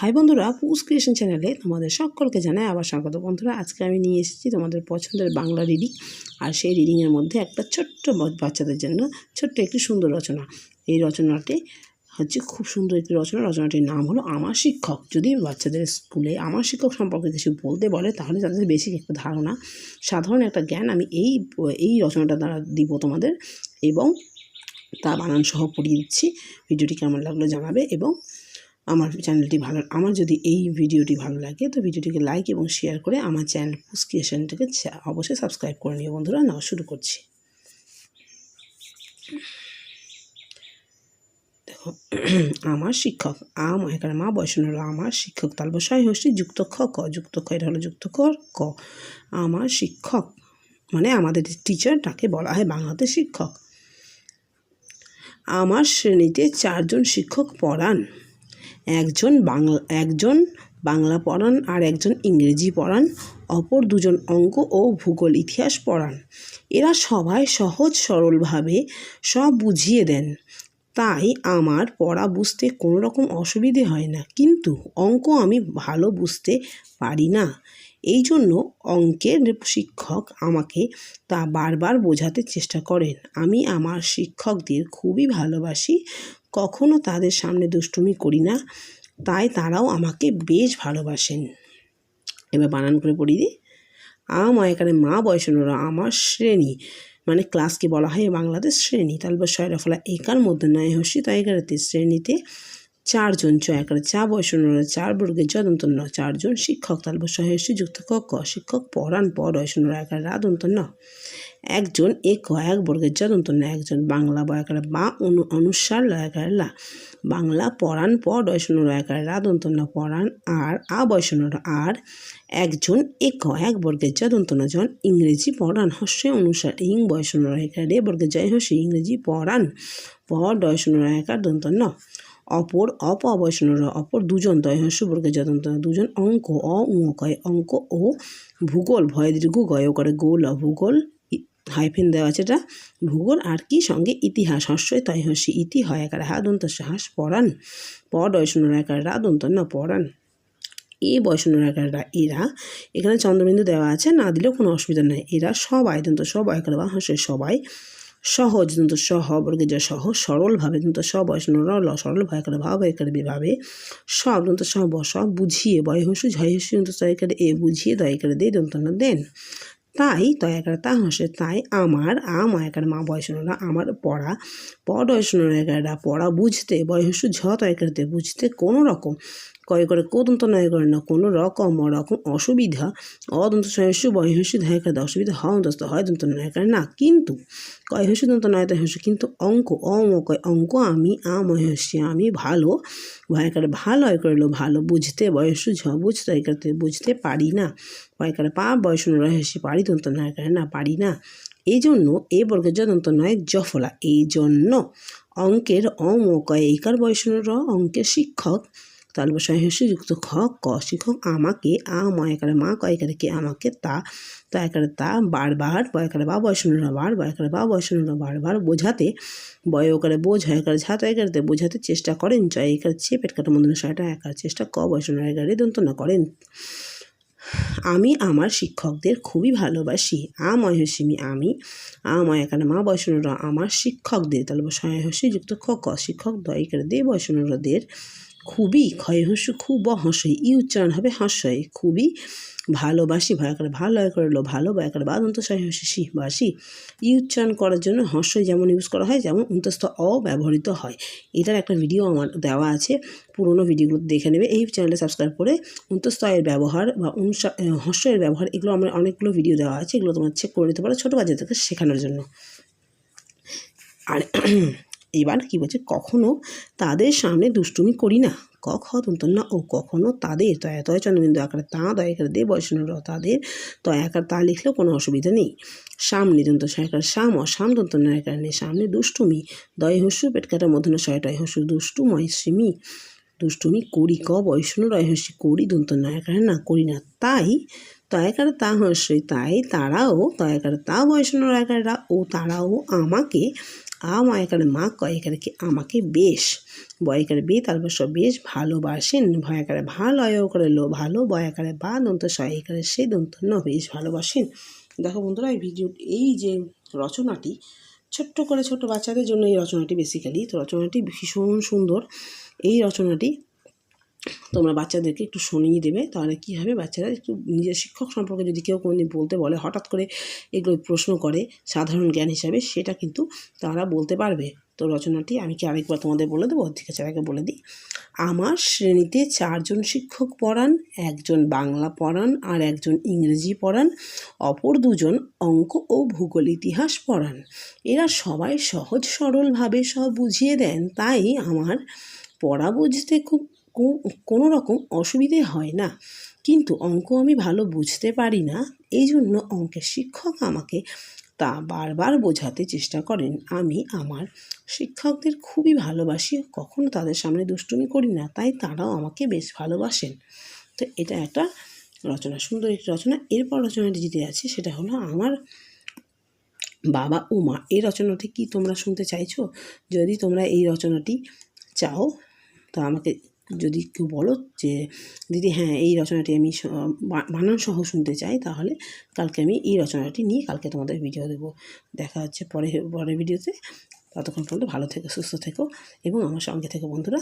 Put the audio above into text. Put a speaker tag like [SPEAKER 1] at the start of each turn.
[SPEAKER 1] High বন্ধুরা, পুস creation চ্যানেলে তোমাদের সকলকে জানাই আবার স্বাগত। বন্ধুরা, আজকে আমি নিয়ে এসেছি তোমাদের পছন্দের বাংলা রিডিং। আর সেই রিডিংয়ের মধ্যে একটা ছোট্ট বাচ্চাদের জন্য ছোট্ট একটি সুন্দর রচনা। এই রচনাটি হচ্ছে খুব সুন্দর একটি রচনা। রচনাটির নাম হলো আমার শিক্ষক। যদি বাচ্চাদের স্কুলে আমার শিক্ষক সম্পর্কে কিছু বলতে বলে তাহলে তাদের বেসিক একটা ধারণা, সাধারণ একটা জ্ঞান আমি এই রচনাটা দ্বারা দিব তোমাদের, এবং তা বানান সহ পড়িয়ে দিচ্ছি। ভিডিওটি কেমন লাগলো জানাবে, এবং আমার চ্যানেলটি আমার যদি এই ভিডিওটি ভালো লাগে তো ভিডিওটিকে লাইক এবং শেয়ার করে আমার চ্যানেল পুস ক্রিয়েশনটাকে অবশ্যই সাবস্ক্রাইব করে নিও। বন্ধুরা, নাও শুরু করছি। দেখো, আমার শিক্ষক এখানে মা বয়সন হলো আমার শিক্ষক, তালবসায় হচ্ছে যুক্ত খ ক, যুক্ত খ এটা হলো যুক্ত খ ক। আমার শিক্ষক মানে আমাদের টিচার, তাকে বলা হয় বাংলাতে শিক্ষক। আমার শ্রেণীতে 4 জন শিক্ষক পড়ান। একজন বাংলা পড়ান আর একজন ইংরেজি পড়ান, অপর 2 জন অঙ্ক ও ভূগোল ইতিহাস পড়ান। এরা সবাই সহজ সরলভাবে সব বুঝিয়ে দেন, তাই আমার পড়া বুঝতে কোনো রকম অসুবিধে হয় না। কিন্তু অঙ্ক আমি ভালো বুঝতে পারি না, এই জন্য অঙ্কের শিক্ষক আমাকে তা বারবার বোঝাতে চেষ্টা করেন। আমি আমার শিক্ষকদের খুবই ভালোবাসি, কখনো তাদের সামনে দুষ্টুমি করি না, তাই তারাও আমাকে বেশ ভালোবাসেন। এবার বানান করে পড়ি দিই। এখানে মা বয়সনরা আমার শ্রেণী মানে ক্লাসকে বলা হয় বাংলাদেশ শ্রেণী। তালবা শয়রা ফলা একার মধ্যে নয় হসি তাই একারেতে শ্রেণীতে 4 জন একারে চা বয়সনরা 4 বর্গের যদন্ত ন 4 জন শিক্ষক। তালবা সহসি যুক্ত ক ক, শিক্ষক পড়ান বয়সনরা একারে রাদন্ত ন। একজন এক বর্গের যদন্ত না, একজন বাংলা বয়াকারে বা অনুসার লয়াকারে লা, বাংলা পড়ান বয়সনর একারে রাদন্ত না পড়ান আর বয়সনর আর। একজন এক বর্গের যদন্ত না জন ইংরেজি পড়ান হস্য অনুসার ইং বয়সনর একারে বর্গের জয় হস্য ইংরেজি পড়ান বয়সনর একার দন্ত ন। অপর অবয়সনর অপর 2 জন দয়হস্য বর্গের যদন্ত না 2 জন অঙ্ক অঙ্ক ও ভূগোল ভয় দীর্ঘ গয় করে গোল ভূগোল হাইফেন দেওয়া আছে, এটা ভূগোল আর কি সঙ্গে ইতিহাস হস্যই তাই হস্যি ইতি হয় একারে হাদন্ত হাস পড়ান বয়সনর একারে রাদন্ত না পড়ান। এই বয়সনর একাররা এরা, এখানে চন্দ্রবিন্দু দেওয়া আছে, না দিলেও কোনো অসুবিধা নেই। এরা সবাই দন্ত সব একারে বা হস্যই সবাই, সহজ দন্ত সহ বর্গের যা সহ, সরলভাবে দন্ত সব বয়সনর ল সরলভাবে একারে ভাব একারে বিভাবে, সব দন্ত সহ সব বুঝিয়ে বয় হস্য ঝয় হস্য দন্ত একারে এ বুঝিয়ে দয় একারে দে দন্ত না দেন। তাই একারে তা হাসে তাই আমার একারে মা বয়সনরা আমার পড়া বয়সনরা একারেরা পড়া বুঝতে বয়সু ঝ একারেতে বুঝতে কোনো রকম কয় করে কোদন্ত নয় করে না কোনো রকম অসুবিধা অদন্ত সহস্য বয়সু ধায়কার অসুবিধা হন্তস্ত হয় দন্ত নয় করে না। কিন্তু কয় হস্য দন্ত নয় তাই হস্য কিন্তু অঙ্ক অঙ্ক আমি মহস্য আমি ভালো ভয়কারে ভালো করলো ভালো বুঝতে বয়সু ঝ বুঝতে একারতে বুঝতে পারি না, ভয়কারে পা বয়সনরা হেসে পারি দন্ত নয় করে না পারি না। এই জন্য এ বর্গের যদন্ত নয় জফলা, এই জন্য অঙ্কের এইকার বয়সনর অঙ্কের শিক্ষক তালবসায় হেসে যুক্ত খ ক, শিক্ষক আমাকে একারে মা কয়কারে কে আমাকে তা একারে তা বারবার বয়কারে বা বয়সনরা বয়কারে বা বয়সনরা বারবার বোঝাতে বয়কারে বোঝ একারে ঝা একারেতে বোঝাতে চেষ্টা করেন। জয় একারে ছে পেট কাটা মন্দির শয়টা একার চেষ্টা ক বয়সনরা একারে দন্ত না করেন। আমি আমার শিক্ষকদের খুবই ভালোবাসি। ময়হসিমি আমি এখানে মা বয়সনরা আমার শিক্ষকদের তালবসায় হস্যি যুক্ত খ ক, শিক্ষক দয় করে দে বয়সনরাদের খুবই ক্ষয় হস্য খুব হস্যই ই উচ্চারণ হবে হস্যই খুবই ভালোবাসি ভয়কারে ভালো করলো ভালো বয়কারে বা দন্ত সহস্যি বাসি। ই উচ্চারণ করার জন্য হস্যই যেমন ইউজ করা হয় যেমন অন্তস্থ ব্যবহৃত হয়। এটার একটা ভিডিও আমার দেওয়া আছে, পুরোনো ভিডিওগুলো দেখে নেবে। এই চ্যানেলে সাবস্ক্রাইব করে অন্তস্থ এর ব্যবহার বা হস্যের ব্যবহার এগুলো আমার অনেকগুলো ভিডিও দেওয়া আছে, এগুলো তোমার চেক করে নিতে পারো ছোটো বাচ্চাদেরকে শেখানোর জন্য। আর এবার কি বলছে, কখনো তাদের সামনে দুষ্টুমি করি না ক খ দন্ত না ও, কখনো তাদের তয় চন্দ্রবিন্দু আকারে তা দয় একারে দে বয়সনর তাদের আকার তা লিখলেও কোনো অসুবিধা নেই। সামনে দন্ত সয়কার সাম অসাম দন্ত না একারে নেই সামনে দুষ্টুমি দয় হস্য পেট কাটার মধ্যে শয়টায় হস্য দুষ্টুময় সিমি দুষ্টুমি করি ক বয়সনর হস্যি করি দন্ত না একারে না করি না। তাই একারে তা হস্যই তাই তারাও একারে তা বয়সনর একারেরা ও তারাও আমাকে ময়াকারে মা কয়াকারে কি আমাকে বেশ, বয়াকারে বে তারপর সব বেশ ভালোবাসেন, ভয়াকারে ভাল অয় করে লো ভালো, বয়াকারে বা দন্ত সয়াকারে সে দন্ত ন বেশ ভালোবাসেন। দেখো বন্ধুরা, এই যে রচনাটি ছোট্ট করে, ছোট বাচ্চাদের জন্য এই রচনাটি বেসিক্যালি, তো রচনাটি ভীষণ সুন্দর। এই রচনাটি তোমরা বাচ্চাদেরকে একটু শুনিয়ে দেবে, তাহলে কী হবে, বাচ্চারা একটু নিজের শিক্ষক সম্পর্কে যদি কেউ কোনোদিন বলতে বলে, হঠাৎ করে এগুলো প্রশ্ন করে সাধারণ জ্ঞান হিসাবে, সেটা কিন্তু তারা বলতে পারবে। তো রচনাটি আমি কি আরেকবার তোমাদের বলে দেবো? ঠিক আছে, আগে বলে দিই। আমার শ্রেণীতে 4 জন শিক্ষক পড়ান, একজন বাংলা পড়ান আর একজন ইংরেজি পড়ান, অপর 2 জন অঙ্ক ও ভূগোল ইতিহাস পড়ান। এরা সবাই সহজ সরলভাবে সব বুঝিয়ে দেন, তাই আমার পড়া বুঝতে কোনো রকম অসুবিধে হয় না। কিন্তু অঙ্ক আমি ভালো বুঝতে পারি না, এই জন্য অঙ্কের শিক্ষক আমাকে তা বারবার বোঝাতে চেষ্টা করেন। আমি আমার শিক্ষকদের খুবই ভালোবাসি, কখনো তাদের সামনে দুষ্টুমি করি না, তাই তারাও আমাকে বেশ ভালোবাসেন। তো এটা একটা রচনা, সুন্দর একটি রচনা। এরপর রচনাটি যেটি আছে সেটা হলো আমার বাবা ও মা। এই রচনাটি কি তোমরা শুনতে চাইছো? যদি তোমরা এই রচনাটি চাও তো আমাকে যদি কেউ বলো যে দিদি হ্যাঁ এই রচনাটি আমি বানান সহ শুনতে চাই, তাহলে কালকে আমি এই রচনাটি নিয়ে কালকে তোমাদের ভিডিও দেবো। দেখা হচ্ছে পরের ভিডিওতে। ততক্ষণ পর্যন্ত ভালো থেকো, সুস্থ থেকো এবং আমার সঙ্গে থেকো বন্ধুরা।